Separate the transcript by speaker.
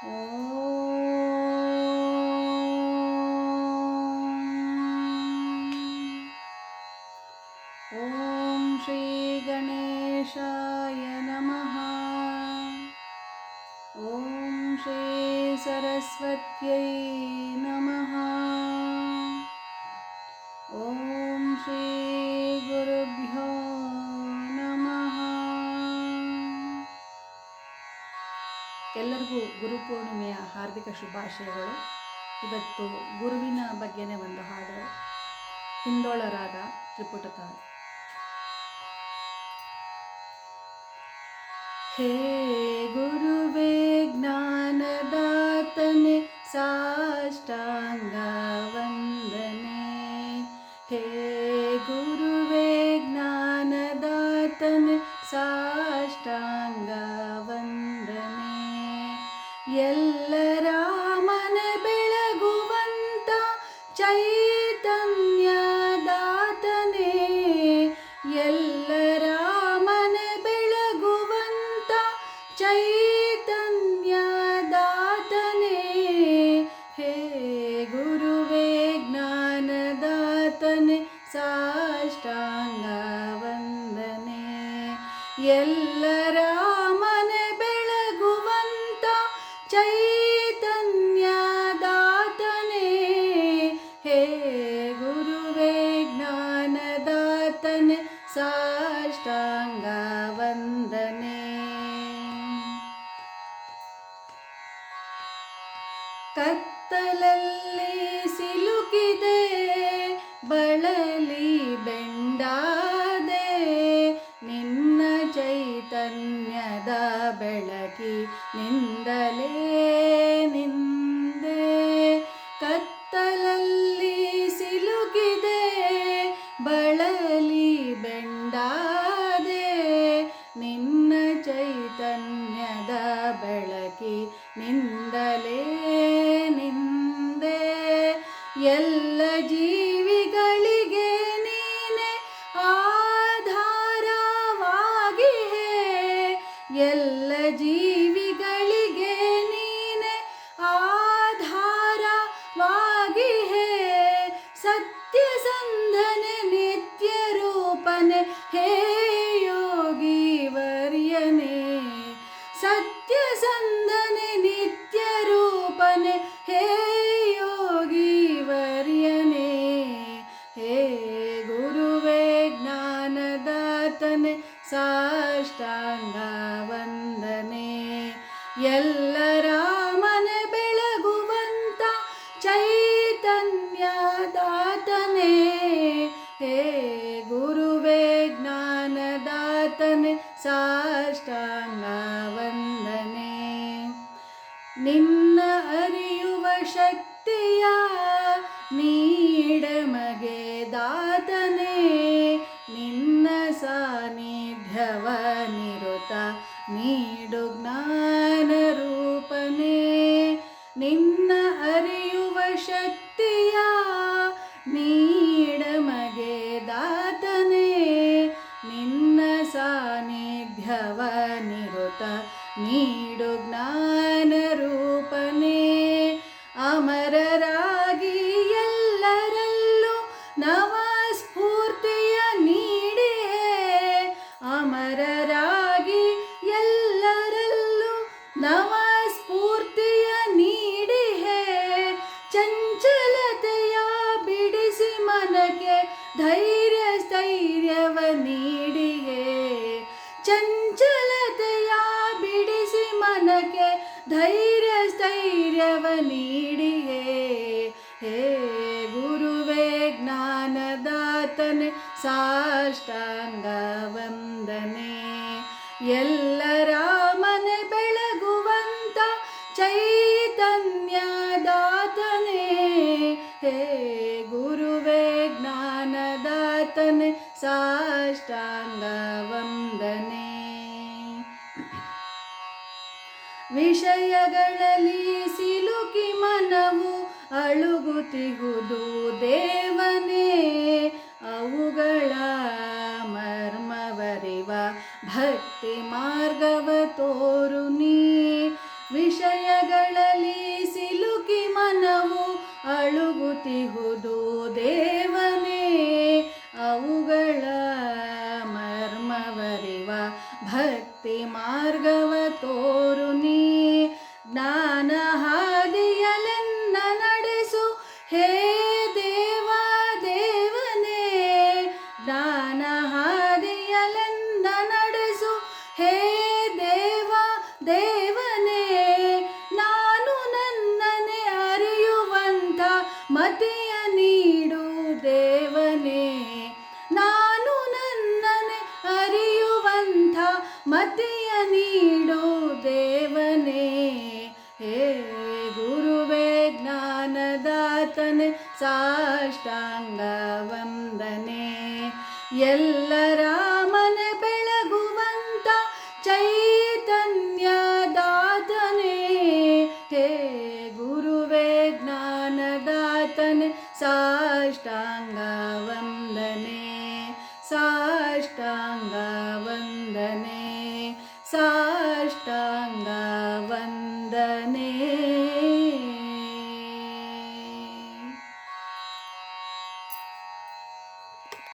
Speaker 1: ಓಂ ಶ್ರೀ ಗಣೇಶಾಯ ನಮಃ. ಓಂ ಶ್ರೀ ಸರಸ್ವತ್ಯೈ ನಮಃ. ಓಂ ಶ್ರೀ ಗುರುಭ್ಯೋ ನಮಃ. ಎಲ್ಲರಿಗೂ ಗುರುಪೂರ್ಣಿಮೆಯ ಹಾರ್ದಿಕ ಶುಭಾಶಯಗಳು. ಇವತ್ತು ಗುರುವಿನ ಬಗ್ಗೆನೇ ಒಂದು ಹಾಡು, ಹಿಂದೋಳ ರಾಗ, ತ್ರಿಪುಟತಾಳ. ಹೇ ಗುರುವೇ ಜ್ಞಾನದಾತನೆ ಸಾಷ್ಟಾಂಗ ವಂದನೆ. ಹೇ ಗುರುವೇ ಜ್ಞಾನದಾತನೆ ಸಾಷ್ಟಾಂಗ ವಂದನೆ. ಎಲ್ಲರ ಮನೆ ಬೆಳಗುವಂತ ಚೈತನ್ಯದಾತನೇ, ಎಲ್ಲರ ಮನೆ ಬೆಳಗುವಂತ ಚೈತನ್ಯದಾತನೇ. ಹೇ ಗುರುವೇ ಜ್ಞಾನದಾತನೆ ಸಾಷ್ಟಾಂಗ ವಂದನೆ. ಎಲ್ಲರ ಮನೆ ಬೆಳಗುವಂತ ಚೈತನ್ಯದಾತನೇ. ಹೇ ಗುರುವೇ ಜ್ಞಾನದಾತನೆ ಸಾಷ್ಟಾಂಗ ವಂದನೆ. ಕತ್ತಲಲ್ಲಿ ಸಿಲುಕಿದೆ ಬಳಲಿ ಬೆಂಡಾದೆ, ನಿನ್ನ ಚೈತನ್ಯದ ಬೆಳಕಿನಿಂದಲೇ ನಿಂದೆ. ಕತ್ತಲಲ್ಲಿ ಸಿಲುಕಿದೆ ಬಳಲಿ ಬೆಂಡಾದೆ, ನಿನ್ನ ಚೈತನ್ಯದ ಬೆಳಕಿನಿಂದಲೇ ನಿಂದೆ. ಎಲ್ಲ ಜೀವಿಗಳಿಗೆ ನೀನೆ ಆಧಾರವಾಗಿಹೆ, ಎಲ್ಲ ಜೀವಿಗಳಿಗೆ ನೀನೆ ಆಧಾರವಾಗಿಹೆ. ಸತ್ಯಸಂಧನೆ ನಿತ್ಯ ರೂಪನೆ ಹೇ ಯೋಗಿ ವರ್ಯನೇ. ಸತ್ಯಸಂಧನೆ ನಿತ್ಯ ರೂಪನೆ ಹೇ ಯೋಗಿ ವರ್ಯನೇ. ಹೇ ಗುರುವೇ ಜ್ಞಾನದಾತನೆ ಸಾಷ್ಟಾಂಗ ವಂದನೆ. ಎಲ್ಲರ ಮನೆ ಬೆಳಗುವಂತ ಚೈತನ್ಯದಾತನೇ. ಹೇ ಗುರುವೇ ಜ್ಞಾನದಾತನೆ ಸಾಷ್ಟಾಂಗ ವಂದನೆ. ನಿನ್ನ ಅರಿಯುವ ಶಕ್ತಿಯ ನೀಡಮಗೆ ದಾತನೇ, ನಿನ್ನ ಸಾನ್ನಿಧ್ಯವ ನಿರುತ ನೀಡು ಜ್ಞಾನ ರೂಪನೇ. ನಿನ್ನ ಅರಿಯುವ ಶಕ್ತಿಯ ನೀಡಮಗೆ ದಾತನೇ, ನಿನ್ನ ಸಾನ್ನಿಧ್ಯವ ನಿರುತ ನೀಡು ಜ್ಞಾನ ರೂಪನೇ. ಅಮರರಾಗಿ ಎಲ್ಲರಲ್ಲೂ ನವ ಸ್ಫೂರ್ತಿಯ ನೀಡಿಹೆ, ಅಮರರಾಗಿ ಎಲ್ಲರಲ್ಲೂ ನವ ಸ್ಫೂರ್ತಿಯ ನೀಡಿಹೆ. ಚಂಚಲತೆಯ ಬಿಡಿಸಿ ಮನಕ್ಕೆ ಧೈರ್ಯ ಸ್ಥೈರ್ಯವ ನೀಡಿಹೆ. ಚಂಚಲತೆಯ ಬಿಡಿಸಿ ಮನಕ್ಕೆ ಧೈರ್ಯ ಸ್ಥೈರ್ಯವ ನೀಡಿಹೆ. ಹೇ ಗುರುವೇ ಜ್ಞಾನದಾತನೆ ಸಾಷ್ಟಾಂಗ ವಂದನೆ. ಎಲ್ಲರ ಮನೆ ಬೆಳಗುವಂತ ಚೈತನ್ಯದಾತನೇ. ಹೇ ಗುರುವೇ ಜ್ಞಾನದಾತನೆ ಸಾಷ್ಟಾಂಗ ವಂದನೆ. ವಿಷಯಗಳಲ್ಲಿ ಸಿಲುಕಿ ಮನವು ಅಳುಗುತ್ತಿಹುದು ದೇವನೇ, ಅವುಗಳ ಮರ್ಮವರಿವ ಭಕ್ತಿ ಮಾರ್ಗವ ತೋರು ನೀ. ವಿಷಯಗಳ ಅಳುಗುತ್ತಿಹುದು ದೇವನೇ ಅವುಗಳ ಮರ್ಮವರಿವ ಭಕ್ತಿ ಮಾರ್ಗವ ತೋರು ನೀ ಜ್ಞಾನ ಹಾದಿಯಲೆನ್ನ ನಡೆಸು ಹೇ ದೇವ ದೇವನೇ ಜ್ಞಾನ ಹಾದಿಯಲೆನ್ನ ನಡೆಸು ಹೇ ದೇವ ದೇವನೇ ನಾನು ನನ್ನನೆ ಅರಿಯುವಂಥ ಮತಿಯ ನೀಡು ದೇವನೇ ನಾನು ನನ್ನನೆ ಅರಿಯುವಂಥ ಮತಿಯ ನೀಡು ದೇವನೇ ಹೇ ಗುರುವೇ ಜ್ಞಾನದಾತನೆ ಸಾಷ್ಟಾಂಗ ವಂದನೆ ಎಲ್ಲರ ಮನೆ ಬೆಳಗುವಂತ ಚೈತನ್ಯದಾತನೇ ಹೇ ಗುರುವೇ ಜ್ಞಾನದಾತನೆ ಸಾಷ್ಟಾಂಗ ವಂದನೆ ಸಾಷ್ಟಾಂಗ ವಂದನೆ ಸಾಷ್ಟಾಂಗ